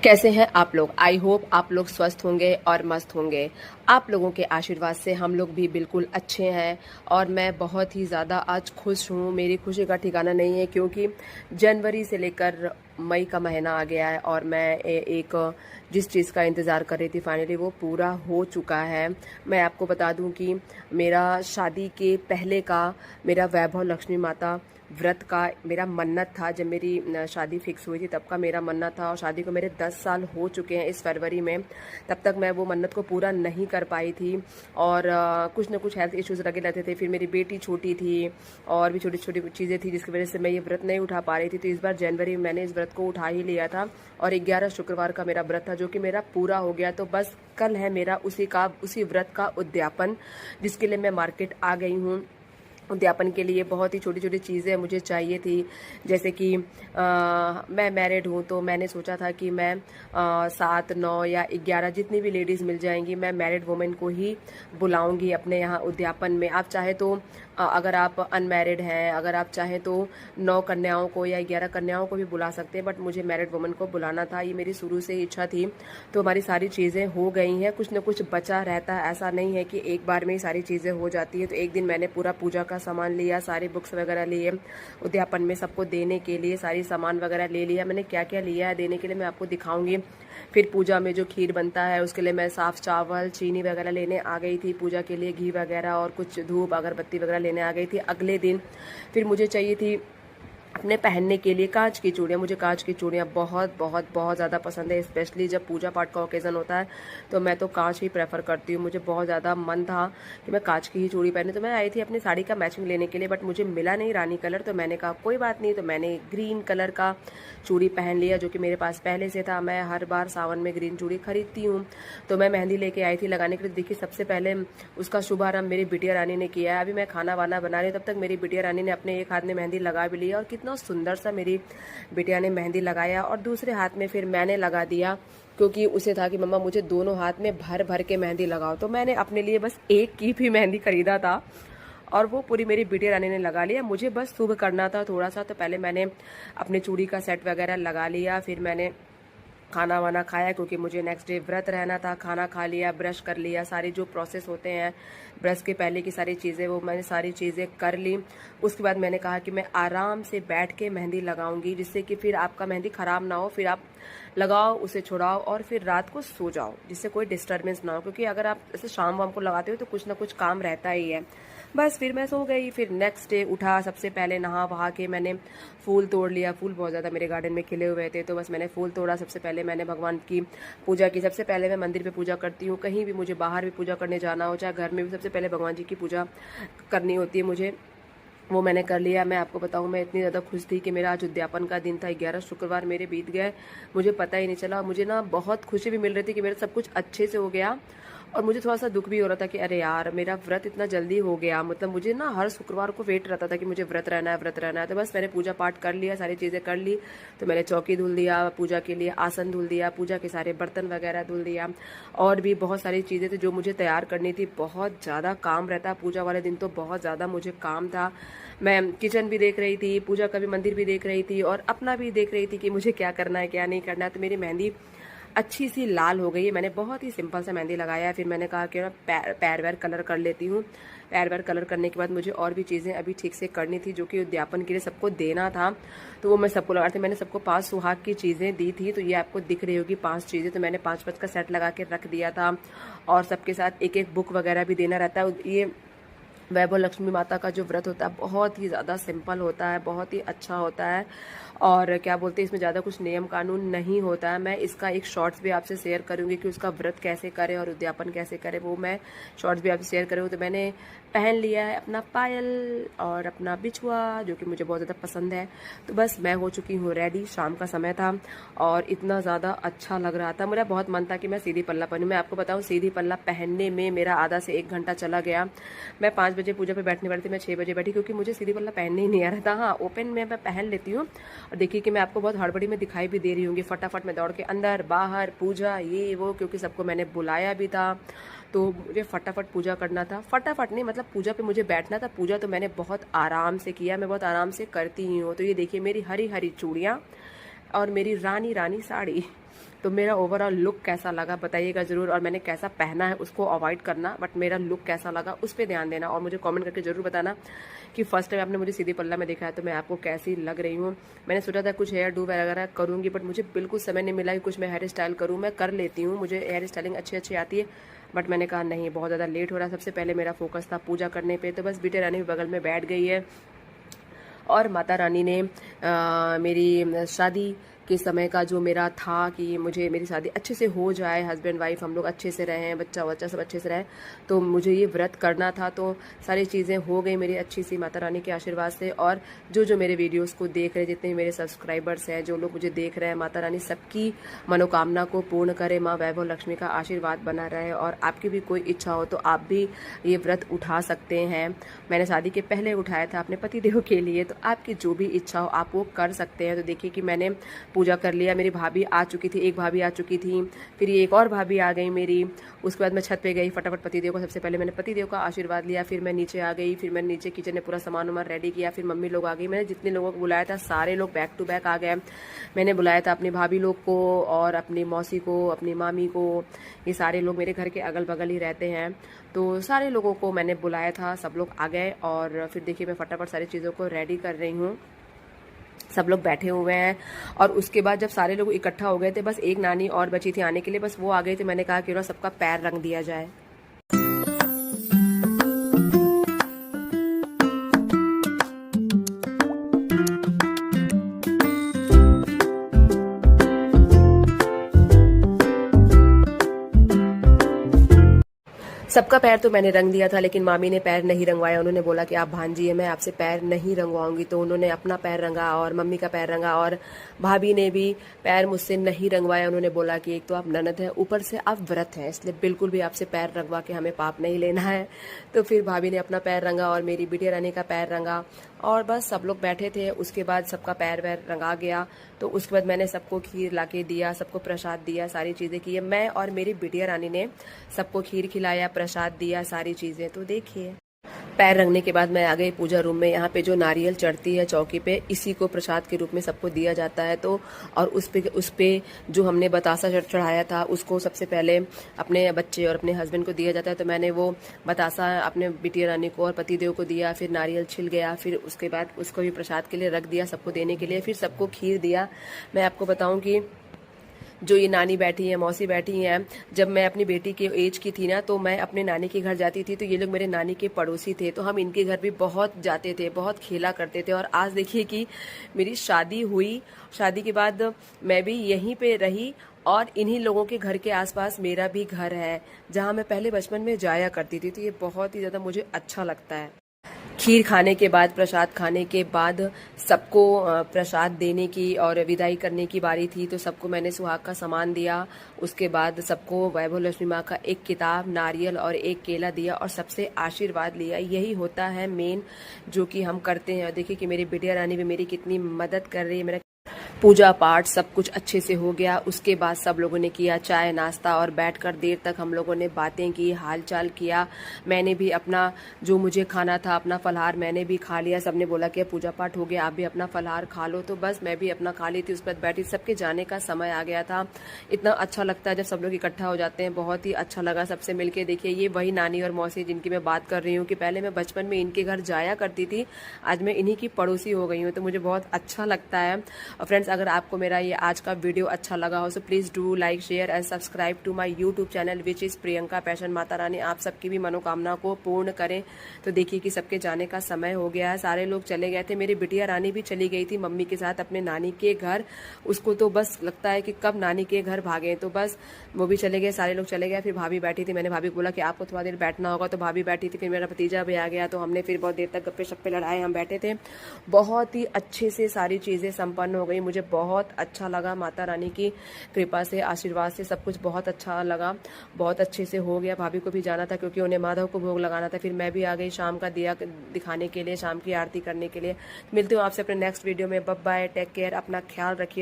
कैसे हैं आप लोग। आई होप आप लोग स्वस्थ होंगे और मस्त होंगे। आप लोगों के आशीर्वाद से हम लोग भी बिल्कुल अच्छे हैं और मैं बहुत ही ज़्यादा आज खुश हूँ। मेरी खुशी का ठिकाना नहीं है क्योंकि जनवरी से लेकर मई का महीना आ गया है और मैं एक जिस चीज़ का इंतज़ार कर रही थी फाइनली वो पूरा हो चुका है। मैं आपको बता दूं कि मेरा शादी के पहले का मेरा वैभव लक्ष्मी माता व्रत का मेरा मन्नत था। जब मेरी शादी फिक्स हुई थी तब का मेरा मन्नत था और शादी को मेरे 10 साल हो चुके हैं इस फरवरी में। तब तक मैं वो मन्नत को पूरा नहीं कर पाई थी और कुछ ना कुछ हेल्थ इश्यूज लगे रहते थे। फिर मेरी बेटी छोटी थी और भी छोटी छोटी चीज़ें थी जिसकी वजह से मैं ये व्रत नहीं उठा पा रही थी। तो इस बार जनवरी में मैंने इस व्रत को उठा ही लिया था और 11 शुक्रवार का मेरा व्रत था जो कि मेरा पूरा हो गया। तो बस कल है मेरा उसी व्रत का उद्यापन जिसके लिए मैं मार्केट आ गई हूँ। उद्यापन के लिए बहुत ही छोटी छोटी चीज़ें मुझे चाहिए थी। जैसे कि मैं मैरिड हूँ तो मैंने सोचा था कि मैं 7, 9 या 11 जितनी भी लेडीज़ मिल जाएंगी मैं मैरिड वुमेन को ही बुलाऊंगी अपने यहाँ उद्यापन में। आप चाहे तो अगर आप अनमैरिड हैं, अगर आप चाहें तो 9 कन्याओं को या 11 कन्याओं को भी बुला सकते हैं, बट मुझे मैरिड वुमेन को बुलाना था। ये मेरी शुरू से ही इच्छा थी। तो हमारी सारी चीज़ें हो गई हैं, कुछ न कुछ बचा रहता है। ऐसा नहीं है कि एक बार में ही सारी चीज़ें हो जाती है। तो एक दिन मैंने पूरा पूजा का सामान लिया, सारी बुक्स वगैरह लिए, उद्यापन में सबको देने के लिए सारी सामान वगैरह ले लिया। मैंने क्या क्या लिया है देने के लिए मैं आपको दिखाऊंगी। फिर पूजा में जो खीर बनता है उसके लिए मैं साफ चावल चीनी वगैरह लेने आ गई थी। पूजा के लिए घी वगैरह और कुछ धूप अगरबत्ती वगैरह लेने आ गई थी। अगले दिन फिर मुझे चाहिए थी अपने पहनने के लिए कांच की चूड़ियाँ। मुझे कांच की चूड़ियाँ बहुत बहुत बहुत ज़्यादा पसंद है, स्पेशली जब पूजा पाठ का ओकेज़न होता है तो मैं तो कांच ही प्रेफर करती हूँ। मुझे बहुत ज़्यादा मन था कि मैं कांच की ही चूड़ी पहने। तो मैं आई थी अपनी साड़ी का मैचिंग लेने के लिए, बट मुझे मिला नहीं रानी कलर। तो मैंने कहा कोई बात नहीं, तो मैंने ग्रीन कलर का चूड़ी पहन लिया जो कि मेरे पास पहले से था। मैं हर बार सावन में ग्रीन चूड़ी खरीदती हूँ। तो मैं मेहंदी लेके आई थी लगाने के लिए। देखिए सबसे पहले उसका शुभारंभ मेरी बिटिया रानी ने किया है। अभी मैं खाना वाना बना रही हूँ तब तक मेरी बिटिया रानी ने अपने एक हाथ में मेहंदी लगा भी ली और कितना सुंदर सा मेरी बिटिया ने मेहंदी लगाया और दूसरे हाथ में फिर मैंने लगा दिया क्योंकि उसे था कि मम्मा मुझे दोनों हाथ में भर भर के मेहंदी लगाओ। तो मैंने अपने लिए बस एक की भी मेहंदी खरीदा था और वो पूरी मेरी बिटिया रानी ने लगा लिया। मुझे बस शुभ करना था थोड़ा सा। तो पहले मैंने अपने चूड़ी का सेट वगैरह लगा लिया, फिर मैंने खाना वाना खाया क्योंकि मुझे नेक्स्ट डे व्रत रहना था। खाना खा लिया, ब्रश कर लिया, सारे जो प्रोसेस होते हैं ब्रश के पहले की सारी चीज़ें वो मैंने सारी चीज़ें कर ली। उसके बाद मैंने कहा कि मैं आराम से बैठ के मेहंदी लगाऊंगी जिससे कि फिर आपका मेहंदी ख़राब ना हो। फिर आप लगाओ, उसे छुड़ाओ और फिर रात को सो जाओ जिससे कोई डिस्टर्बेंस ना हो, क्योंकि अगर आप ऐसे शाम वाम को लगाते हो तो कुछ ना कुछ काम रहता ही है। बस फिर मैं सो गई। फिर नेक्स्ट डे उठा, सबसे पहले नहा वहा के मैंने फूल तोड़ लिया। फूल बहुत ज़्यादा मेरे गार्डन में खिले हुए थे तो बस मैंने फूल तोड़ा। सबसे पहले मैंने भगवान की पूजा की। सबसे पहले मैं मंदिर पे पूजा करती हूँ, कहीं भी मुझे बाहर भी पूजा करने जाना हो चाहे घर में भी, सबसे पहले भगवान जी की पूजा करनी होती है मुझे। वो मैंने कर लिया। मैं आपको बताऊं मैं इतनी ज़्यादा खुश थी कि मेरा आज उद्यापन का दिन था। 11 शुक्रवार मेरे बीत गए, मुझे पता ही नहीं चला। मुझे ना बहुत खुशी भी मिल रही थी कि मेरा सब कुछ अच्छे से हो गया और मुझे थोड़ा सा दुख भी हो रहा था कि अरे यार मेरा व्रत इतना जल्दी हो गया। मतलब मुझे ना हर शुक्रवार को वेट रहता था कि मुझे व्रत रहना है, व्रत रहना है। तो बस मैंने पूजा पाठ कर लिया, सारी चीज़ें कर ली। तो मैंने चौकी धुल दिया, पूजा के लिए आसन धुल दिया, पूजा के सारे बर्तन वगैरह धुल दिया और भी बहुत सारी चीज़ें थी जो मुझे तैयार करनी थी। बहुत ज़्यादा काम रहता है पूजा वाले दिन, तो बहुत ज़्यादा मुझे काम था। मैं किचन भी देख रही थी, पूजा का भी मंदिर भी देख रही थी और अपना भी देख रही थी कि मुझे क्या करना है क्या नहीं करना है। तो मेरी मेहंदी अच्छी सी लाल हो गई है। मैंने बहुत ही सिंपल सा मेहंदी लगाया है। फिर मैंने कहा कि मैं पैर वैर कलर कर लेती हूँ। पैर वैर कलर करने के बाद मुझे और भी चीज़ें अभी ठीक से करनी थी जो कि उद्यापन के लिए सबको देना था। तो वो मैं सबको लगा रही थी। मैंने सबको 5 सुहाग की चीज़ें दी थी। तो ये आपको दिख रही होगी 5 चीज़ें। तो मैंने 5-5 का सेट लगा के रख दिया था और सबके साथ एक एक बुक वगैरह भी देना रहता है। ये वैभव लक्ष्मी माता का जो व्रत होता है बहुत ही ज़्यादा सिंपल होता है, बहुत ही अच्छा होता है और क्या बोलते हैं इसमें ज़्यादा कुछ नियम कानून नहीं होता है। मैं इसका एक शॉर्ट्स भी आपसे शेयर करूंगी कि उसका व्रत कैसे करें और उद्यापन कैसे करें, वो मैं शॉर्ट्स भी आपसे शेयर करूँगी। तो मैंने पहन लिया है अपना पायल और अपना बिछुआ जो कि मुझे बहुत ज़्यादा पसंद है। तो बस मैं हो चुकी हूँ रेडी। शाम का समय था और इतना ज़्यादा अच्छा लग रहा था। मेरा बहुत मन था कि मैं सीधी पल्ला पहनूँ। मैं आपको बताऊँ सीधी पल्ला पहनने में मेरा आधा से 1 घंटा चला गया। मैं 5 बजे पूजा पे बैठने वाली थी, मैं 6 बजे बैठी क्योंकि मुझे सीधी पल्ला पहनने ही नहीं आ रहा था। हाँ, ओपन में मैं पहन लेती हूँ और देखिए कि मैं आपको बहुत हड़बड़ी में दिखाई भी दे रही हूँगी। फटाफट मैं दौड़ के अंदर बाहर पूजा ये वो, क्योंकि सबको मैंने बुलाया भी था तो मुझे फटाफट पूजा करना था। फटाफट नहीं, मतलब पूजा पे मुझे बैठना था। पूजा तो मैंने बहुत आराम से किया, मैं बहुत आराम से करती ही हूँ। तो ये देखिए मेरी हरी हरी चूड़ियाँ और मेरी रानी रानी साड़ी। तो मेरा ओवरऑल लुक कैसा लगा बताइएगा ज़रूर, और मैंने कैसा पहना है उसको अवॉइड करना, बट मेरा लुक कैसा लगा उस पर ध्यान देना और मुझे कमेंट करके ज़रूर बताना कि फर्स्ट टाइम आपने मुझे सीधी पल्ला में देखा है तो मैं आपको कैसी लग रही हूँ। मैंने सोचा था कुछ हेयर डू वगैरह करूँगी, बट मुझे बिल्कुल समय नहीं मिला कि कुछ मैं हेयर स्टाइल करूँ। मैं कर लेती हूँ, मुझे हेयर स्टाइलिंग अच्छी आती है, बट मैंने कहा नहीं, बहुत ज़्यादा लेट हो रहा है। सबसे पहले मेरा फोकस था पूजा करने पे, तो बस बिटिया रानी बगल में बैठ गई है और माता रानी ने मेरी शादी के समय का जो मेरा था कि मुझे मेरी शादी अच्छे से हो जाए, हस्बैंड वाइफ हम लोग अच्छे से रहें, बच्चा बच्चा सब अच्छे से रहे, तो मुझे ये व्रत करना था। तो सारी चीज़ें हो गई मेरी अच्छी सी माता रानी के आशीर्वाद से। और जो मेरे वीडियोस को देख रहे, जितने मेरे सब्सक्राइबर्स हैं, जो लोग मुझे देख रहे हैं, माता रानी सबकी मनोकामना को पूर्ण करे, माँ वैभव लक्ष्मी का आशीर्वाद बना रहे। और आपकी भी कोई इच्छा हो तो आप भी ये व्रत उठा सकते हैं। मैंने शादी के पहले उठाया था अपने पतिदेव के लिए, तो आपकी जो भी इच्छा हो आप वो कर सकते हैं। तो देखिए कि मैंने पूजा कर लिया, मेरी भाभी आ चुकी थी, एक भाभी आ चुकी थी, फिर ये एक और भाभी आ गई मेरी। उसके बाद मैं छत पे गई, फटाफट पतिदेव को, सबसे पहले मैंने पतिदेव का आशीर्वाद लिया, फिर मैं नीचे आ गई, फिर मैंने नीचे किचन में पूरा सामान वामान रेडी किया, फिर मम्मी लोग आ गई। मैंने जितने लोगों को बुलाया था सारे लोग बैक टू बैक आ गए। मैंने बुलाया था अपनी भाभी लोग को और अपनी मौसी को, अपनी मामी को, ये सारे लोग मेरे घर के अगल बगल ही रहते हैं, तो सारे लोगों को मैंने बुलाया था, सब लोग आ गए। और फिर देखिए मैं फटाफट सारी चीज़ों को रेडी कर रही हूँ, सब लोग बैठे हुए हैं। और उसके बाद जब सारे लोग इकट्ठा हो गए थे, बस एक नानी और बची थी आने के लिए, बस वो आ गई थी। मैंने कहा कि सबका पैर रंग दिया जाए। सबका पैर तो मैंने रंग दिया था, लेकिन मामी ने पैर नहीं रंगवाया। उन्होंने बोला कि आप भांजी है, मैं आपसे पैर नहीं रंगवाऊंगी, तो उन्होंने अपना पैर रंगा और मम्मी का पैर रंगा। और भाभी ने भी पैर मुझसे नहीं रंगवाया। उन्होंने बोला कि एक तो आप ननद है, ऊपर से आप व्रत हैं, इसलिए बिल्कुल भी आपसे पैर रंगवा के हमें पाप नहीं लेना है। तो फिर भाभी ने अपना पैर रंगा और मेरी बिटिया रानी का पैर रंगा, और बस सब लोग बैठे थे। उसके बाद सबका पैर वैर रंगा गया, तो उसके बाद मैंने सबको खीर लाके दिया, सबको प्रसाद दिया, सारी चीज़ें की है। मैं और मेरी बिटिया रानी ने सबको खीर खिलाया, प्रसाद दिया, सारी चीज़ें। तो देखिए पैर रंगने के बाद मैं आ गई पूजा रूम में। यहाँ पे जो नारियल चढ़ती है चौकी पे, इसी को प्रसाद के रूप में सबको दिया जाता है। तो और उस पे जो हमने बतासा चढ़ाया था, उसको सबसे पहले अपने बच्चे और अपने हस्बैंड को दिया जाता है। तो मैंने वो बतासा अपने बिटिया रानी को और पतिदेव को दिया, फिर नारियल छिल गया, फिर उसके बाद उसको भी प्रसाद के लिए रख दिया सबको देने के लिए, फिर सबको खीर दिया। मैं आपको बताऊं कि जो ये नानी बैठी है, मौसी बैठी हैं, जब मैं अपनी बेटी के एज की थी ना, तो मैं अपने नानी के घर जाती थी, तो ये लोग मेरे नानी के पड़ोसी थे, तो हम इनके घर भी बहुत जाते थे, बहुत खेला करते थे। और आज देखिए कि मेरी शादी हुई, शादी के बाद मैं भी यहीं पे रही, और इन्हीं लोगों के घर के आसपास मेरा भी घर है, जहाँ मैं पहले बचपन में जाया करती थी। तो ये बहुत ही ज़्यादा मुझे अच्छा लगता है। खीर खाने के बाद, प्रसाद खाने के बाद सबको प्रसाद देने की और विदाई करने की बारी थी, तो सबको मैंने सुहाग का सामान दिया। उसके बाद सबको वैभव लक्ष्मी माँ का एक किताब, नारियल और एक केला दिया और सबसे आशीर्वाद लिया। यही होता है मेन जो कि हम करते हैं। देखिए कि मेरी बिटिया रानी भी मेरी कितनी मदद कर रही है। मेरा पूजा पाठ सब कुछ अच्छे से हो गया। उसके बाद सब लोगों ने किया चाय नाश्ता, और बैठकर देर तक हम लोगों ने बातें की, हालचाल किया। मैंने भी अपना जो मुझे खाना था, अपना फलहार मैंने भी खा लिया। सबने बोला कि पूजा पाठ हो गया, आप भी अपना फलहार खा लो, तो बस मैं भी अपना खा ली थी। उस पर बैठी, सबके जाने का समय आ गया था। इतना अच्छा लगता है जब सब लोग इकट्ठा हो जाते हैं, बहुत ही अच्छा लगा सबसे मिलके। देखिए ये वही नानी और मौसी जिनकी मैं बात कर रही हूँ कि पहले मैं बचपन में इनके घर जाया करती थी, आज मैं इन्हीं की पड़ोसी हो गई हूँ, तो मुझे बहुत अच्छा लगता है। और फ्रेंड्स, अगर आपको मेरा ये आज का वीडियो अच्छा लगा हो, so please do like, share and subscribe to my YouTube channel which is Priyanka passion. Mata Rani आप सबकी भी मनोकामना को पूर्ण करें। तो देखिए कि सबके जाने का समय हो गया है, सारे लोग चले गए थे। मेरी बिटिया रानी भी चली गई थी मम्मी के साथ अपने नानी के घर। उसको तो बस लगता है कि कब नानी के घर भागे, तो बस वो भी चले गए, सारे लोग चले गए। फिर भाभी बैठी थी, मैंने भाभी को बोला कि आपको थोड़ा देर बैठना होगा, तो भाभी बैठी थी। फिर मेरा भतीजा भी आ गया, तो हमने फिर बहुत देर तक गप्पे शप्पे लड़ाए, हम बैठे थे। बहुत ही अच्छे से सारी चीज़ें संपन्न हो गई, मुझे बहुत अच्छा लगा। माता रानी की कृपा से, आशीर्वाद से सब कुछ बहुत अच्छा लगा, बहुत अच्छे से हो गया। भाभी को भी जाना था क्योंकि उन्हें माधव को भोग लगाना था। फिर मैं भी आ गई शाम का दिया दिखाने के लिए, शाम की आरती करने के लिए। मिलती हूँ आपसे अपने नेक्स्ट वीडियो में। बाय बाय, टेक केयर, अपना ख्याल रखिए।